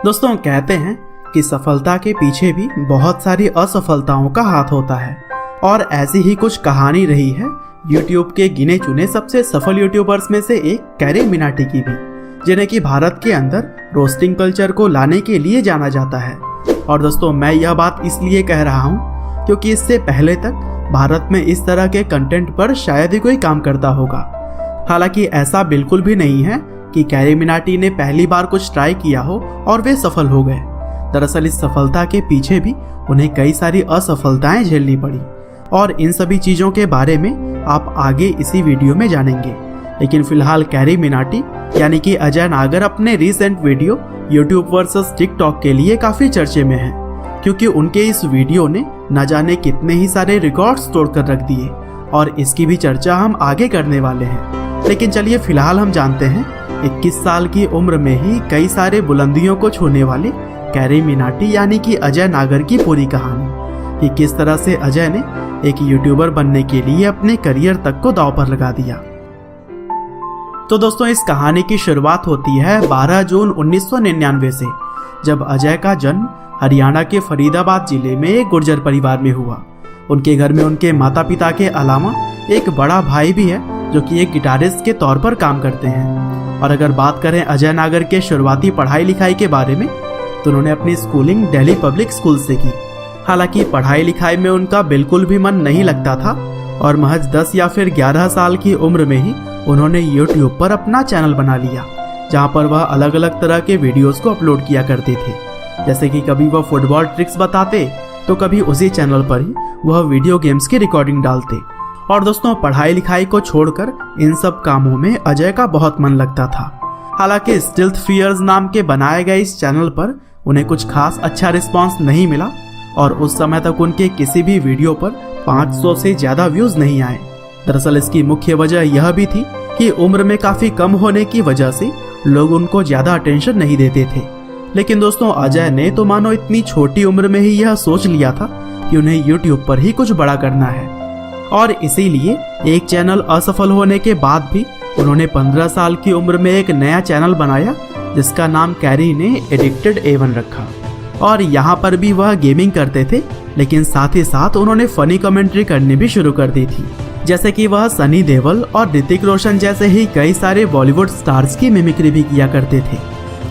दोस्तों कहते हैं कि सफलता के पीछे भी बहुत सारी असफलताओं का हाथ होता है और ऐसी ही कुछ कहानी रही है YouTube के गिने चुने सबसे सफल यूट्यूबर्स में से एक कैरी मिनाटी की भी, जिन्हें कि भारत के अंदर रोस्टिंग कल्चर को लाने के लिए जाना जाता है। और दोस्तों मैं यह बात इसलिए कह रहा हूँ क्योंकि इससे पहले तक भारत में इस तरह के कंटेंट पर शायद ही कोई काम करता होगा। हालांकि ऐसा बिल्कुल भी नहीं है कि कैरी मिनाटी ने पहली बार कुछ ट्राई किया हो और वे सफल हो गए। दरअसल इस सफलता के पीछे भी उन्हें कई सारी असफलताएं झेलनी पड़ी और इन सभी चीज़ों के बारे में आप आगे इसी वीडियो में जानेंगे। लेकिन फिलहाल कैरी मिनाटी यानी कि अजय नागर अपने recent video YouTube versus TikTok के लिए काफ़ी चर्चे में है, क्योंकि उनके इस वीडियो ने न जाने कितने ही सारे रिकॉर्ड्स तोड़कर रख दिए और इसकी भी चर्चा हम आगे करने वाले हैं। लेकिन चलिए फिलहाल हम जानते हैं 21 साल की उम्र में ही कई सारे बुलंदियों को छूने वाले कैरी मिनाटी यानी कि अजय नागर की पूरी कहानी कि किस तरह से अजय ने एक यूट्यूबर बनने के लिए अपने करियर तक को दांव पर लगा दिया। तो दोस्तों इस कहानी की शुरुआत होती है 12 जून 1999 से, जब अजय का जन्म हरियाणा के फरीदाबाद जिले में एक गुर्जर परिवार में हुआ। उनके घर में उनके माता पिता के अलावा एक बड़ा भाई भी है जो कि एक गिटारिस्ट के तौर पर काम करते हैं। और अगर बात करें अजय नागर के शुरुआती पढ़ाई लिखाई के बारे में, तो उन्होंने अपनी स्कूलिंग दिल्ली पब्लिक स्कूल से की। हालांकि पढ़ाई लिखाई में उनका बिल्कुल भी मन नहीं लगता था और महज 10 या फिर 11 साल की उम्र में ही उन्होंने YouTube पर अपना चैनल बना लिया, जहां पर वह अलग अलग तरह के वीडियोस को अपलोड किया करते थे। जैसे कि कभी वह फुटबॉल ट्रिक्स बताते तो कभी उसी चैनल पर ही वह वीडियो गेम्स की रिकॉर्डिंग डालते। और दोस्तों पढ़ाई लिखाई को छोड़कर इन सब कामों में अजय का बहुत मन लगता था। हालांकि स्टिल्थ फियर्स नाम के बनाए गए इस चैनल पर उन्हें कुछ खास अच्छा रिस्पांस नहीं मिला और उस समय तक उनके किसी भी वीडियो पर 500 से ज्यादा व्यूज नहीं आए। दरअसल इसकी मुख्य वजह यह भी थी कि उम्र में काफी कम होने की वजह से लोग उनको ज्यादा अटेंशन नहीं देते थे। लेकिन दोस्तों अजय ने तो मानो इतनी छोटी उम्र में ही यह सोच लिया था कि उन्हें YouTube पर ही कुछ बड़ा करना है और इसीलिए एक चैनल असफल होने के बाद भी उन्होंने 15 साल की उम्र में एक नया चैनल बनाया जिसका नाम कैरी ने एडिक्टेड A1 रखा। और यहाँ पर भी वह गेमिंग करते थे, लेकिन साथ ही साथ उन्होंने फनी कमेंट्री करनी भी शुरू कर दी थी, जैसे कि वह सनी देओल और ऋतिक रोशन जैसे ही कई सारे बॉलीवुड स्टार्स की मिमिक्री भी किया करते थे।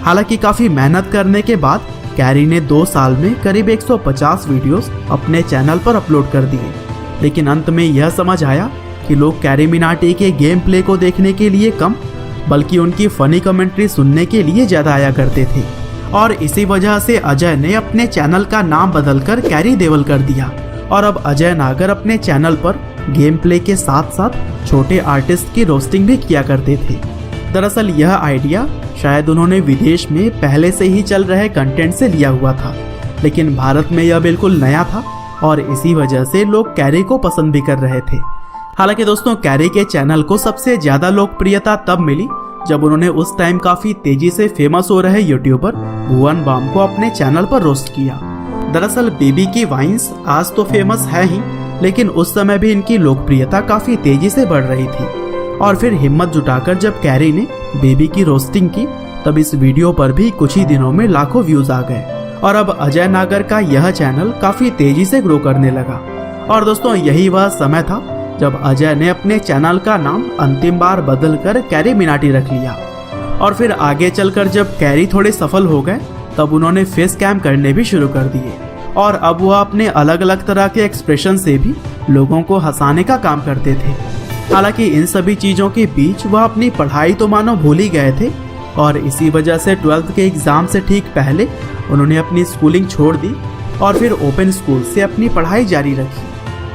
हालांकि काफी मेहनत करने के बाद कैरी ने 2 साल में करीब 150 वीडियोस अपने चैनल पर अपलोड कर दिए। लेकिन अंत में यह समझ आया कि लोग कैरी मिनाटी के गेम प्ले को देखने के लिए कम बल्कि उनकी फनी कमेंट्री सुनने के लिए ज्यादा आया करते थे। और इसी वजह से अजय ने अपने चैनल का नाम बदलकर कैरी देओल कर दिया और अब अजय नागर अपने चैनल पर गेम प्ले के साथ साथ छोटे आर्टिस्ट की रोस्टिंग भी किया करते थे। दरअसल यह आइडिया शायद उन्होंने विदेश में पहले से ही चल रहे कंटेंट से लिया हुआ था, लेकिन भारत में यह बिल्कुल नया था और इसी वजह से लोग कैरी को पसंद भी कर रहे थे। हालांकि दोस्तों कैरी के चैनल को सबसे ज्यादा लोकप्रियता तब मिली जब उन्होंने उस टाइम काफी तेजी से फेमस हो रहे यूट्यूबर भुवन बाम को अपने चैनल पर रोस्ट किया। दरअसल बेबी की वाइन्स आज तो फेमस है ही, लेकिन उस समय भी इनकी लोकप्रियता काफी तेजी से बढ़ रही थी। और फिर हिम्मत जुटाकर जब कैरी ने बेबी की रोस्टिंग की, तब इस वीडियो पर भी कुछ ही दिनों में लाखों व्यूज आ गए और अब अजय नागर का यह चैनल काफी तेजी से ग्रो करने लगा। और दोस्तों यही वह समय था जब अजय ने अपने चैनल का नाम अंतिम बार बदलकर कैरी मिनाटी रख लिया। और फिर आगे चलकर जब कैरी थोड़े सफल हो गए, तब उन्होंने फेस कैम करने भी शुरू कर दिए और अब वह अपने अलग अलग तरह के एक्सप्रेशन से भी लोगों को हंसाने का काम करते थे। हालांकि इन सभी चीजों के बीच वह अपनी पढ़ाई तो मानो भूल ही गए थे और इसी वजह से 12th के एग्जाम से ठीक पहले उन्होंने अपनी स्कूलिंग छोड़ दी और फिर ओपन स्कूल से अपनी पढ़ाई जारी रखी।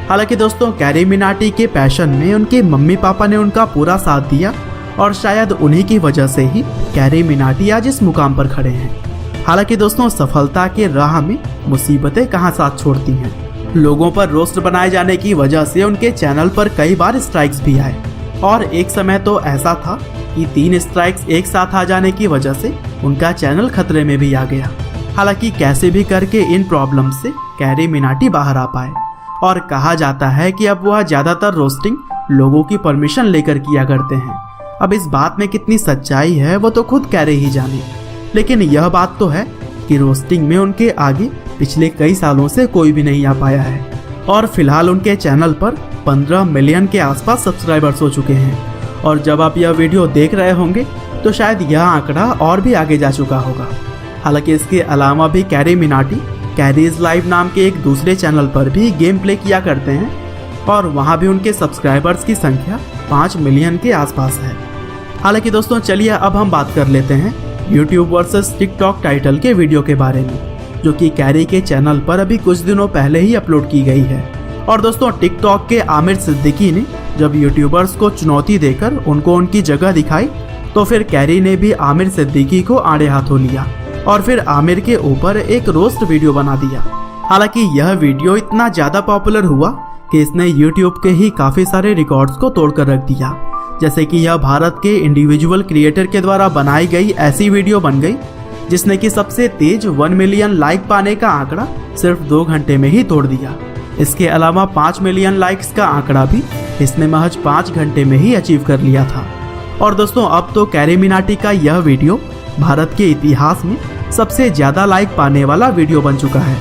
हालांकि दोस्तों कैरी मिनाटी के पैशन में उनके मम्मी पापा ने उनका पूरा साथ दिया और शायद उन्हीं की वजह से ही कैरी मिनाटी आज इस मुकाम पर खड़े हैं। हालांकि दोस्तों सफलता के राह में मुसीबतें कहाँ साथ छोड़ती हैं। लोगों पर रोस्ट बनाए जाने की वजह से उनके चैनल पर कई बार स्ट्राइक्स भी आए और एक समय तो ऐसा था कि 3 स्ट्राइक्स एक साथ आ जाने की वजह से उनका चैनल खतरे में भी आ गया। हालांकि कैसे भी करके इन प्रॉब्लम से कैरी मिनाटी बाहर आ पाए और कहा जाता है कि अब वह ज्यादातर रोस्टिंग लोगों की परमिशन लेकर किया करते हैं। अब इस बात में कितनी सच्चाई है वो तो खुद कैरी ही जाने, लेकिन यह बात तो है कि रोस्टिंग में उनके आगे पिछले कई सालों से कोई भी नहीं आ पाया है और फिलहाल उनके चैनल पर 15 मिलियन के आसपास सब्सक्राइबर्स हो चुके हैं। और जब आप यह वीडियो देख रहे होंगे तो शायद यह आंकड़ा और भी आगे जा चुका होगा। हालांकि इसके अलावा भी कैरी मिनाटी कैरीज लाइव नाम के एक दूसरे चैनल पर भी गेम प्ले किया करते हैं और वहां भी उनके सब्सक्राइबर्स की संख्या 5 मिलियन के आसपास है। हालांकि दोस्तों चलिए अब हम बात कर लेते हैं YouTube वर्सेस टिकटॉक टाइटल के वीडियो के बारे में, जो कि कैरी के चैनल पर अभी कुछ दिनों पहले ही अपलोड की गई है। और दोस्तों टिकटॉक के आमिर सिद्दीकी ने जब यूट्यूबर्स को चुनौती देकर उनको उनकी जगह दिखाई तो फिर कैरी ने भी आमिर सिद्दीकी को आड़े हाथों लिया और फिर आमिर के ऊपर एक रोस्ट वीडियो बना दिया। हालांकि यह वीडियो इतना ज्यादा पॉपुलर हुआ कि इसने यूट्यूब के ही काफी सारे रिकॉर्ड्स को तोड़कर रख दिया। जैसे कि यह भारत के इंडिविजुअल क्रिएटर के द्वारा बनाई गई ऐसी वीडियो बन गई जिसने कि सबसे तेज 1 मिलियन लाइक पाने का आंकड़ा सिर्फ 2 घंटे में ही तोड़ दिया। इसके अलावा 5 मिलियन लाइक्स का आंकड़ा भी इसने महज 5 घंटे में ही अचीव कर लिया था। और दोस्तों अब तो कैरी मिनाटी का यह वीडियो भारत के इतिहास में सबसे ज्यादा लाइक पाने वाला वीडियो बन चुका है,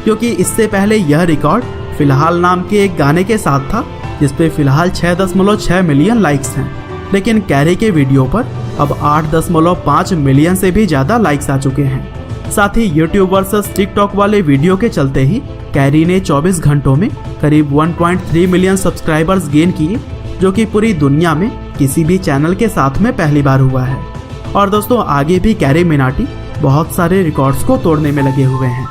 क्योंकि इससे पहले यह रिकॉर्ड फिलहाल नाम के एक गाने के साथ था जिसपे फिलहाल 6.6 मिलियन लाइक्स हैं। लेकिन कैरी के वीडियो पर अब 8.5 मिलियन से भी ज्यादा लाइक्स आ चुके हैं। साथ ही YouTube वर्सेस टिकटॉक वाले वीडियो के चलते ही कैरी ने 24 घंटों में करीब 1.3 मिलियन सब्सक्राइबर्स गेन किए, जो कि पूरी दुनिया में किसी भी चैनल के साथ में पहली बार हुआ है। और दोस्तों आगे भी कैरी मिनाटी बहुत सारे रिकॉर्ड्स को तोड़ने में लगे हुए हैं।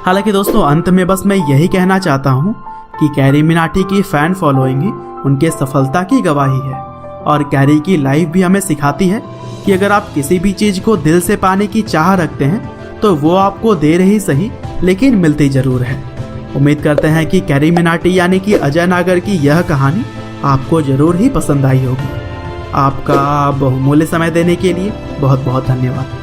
हालांकि दोस्तों अंत में बस मैं यही कहना चाहता हूँ कि कैरी मिनाटी की फैन फॉलोइंग ही उनके सफलता की गवाही है। और कैरी की लाइफ भी हमें सिखाती है कि अगर आप किसी भी चीज को दिल से पाने की चाह रखते हैं तो वो आपको देर ही सही लेकिन मिलती जरूर है। उम्मीद करते हैं कि कैरी मिनाटी यानी कि अजय नागर की यह कहानी आपको जरूर ही पसंद आई होगी। आपका बहुमूल्य समय देने के लिए बहुत बहुत धन्यवाद।